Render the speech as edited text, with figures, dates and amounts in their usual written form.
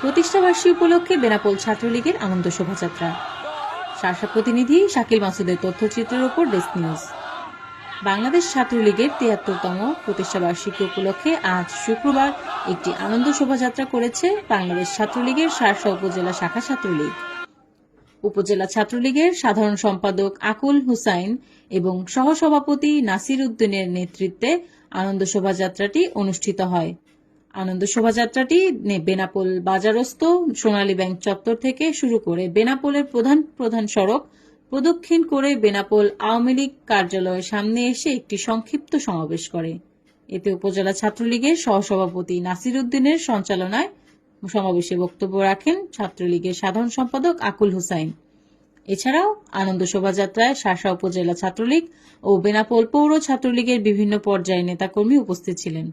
প্রতিষ্ঠাবার্ষিকী উপলক্ষে বেনাপোল ছাত্রলীগের আনন্দ শোভাযাত্রা। শাসা প্রতিনিধি শাকিল মাসুদের তথ্যচিত্রের ওপর ডেস্ক নিউজ। বাংলাদেশ ছাত্রলীগের ৭৩তম প্রতিষ্ঠাবার্ষিকী উপলক্ষে আজ শুক্রবার একটি আনন্দ শোভাযাত্রা করেছে বাংলাদেশ ছাত্রলীগের শার্শা উপজেলা শাখা ছাত্রলীগ। উপজেলা ছাত্রলীগের সাধারণ সম্পাদক আকুল হুসাইন এবং সহসভাপতি নাসির উদ্দিনের নেতৃত্বে আনন্দ শোভাযাত্রাটি অনুষ্ঠিত হয়। আনন্দ শোভাযাত্রাটি বেনাপোল বাজারস্থ সোনালী ব্যাংক চত্বর থেকে শুরু করে বেনাপোলের প্রধান সড়ক প্রদক্ষিণ করে বেনাপোল আওয়ামী লীগ কার্যালয়ের সামনে এসে একটি সংক্ষিপ্ত সমাবেশ করে। এতে উপজেলা ছাত্রলীগের সহসভাপতি নাসির উদ্দিনের সঞ্চালনায় সমাবেশে বক্তব্য রাখেন ছাত্রলীগের সাধারণ সম্পাদক আকুল হুসাইন। এছাড়াও আনন্দ শোভাযাত্রায় শার্শা উপজেলা ছাত্রলীগ ও বেনাপোল পৌর ছাত্রলীগের বিভিন্ন পর্যায়ের নেতাকর্মী উপস্থিত ছিলেন।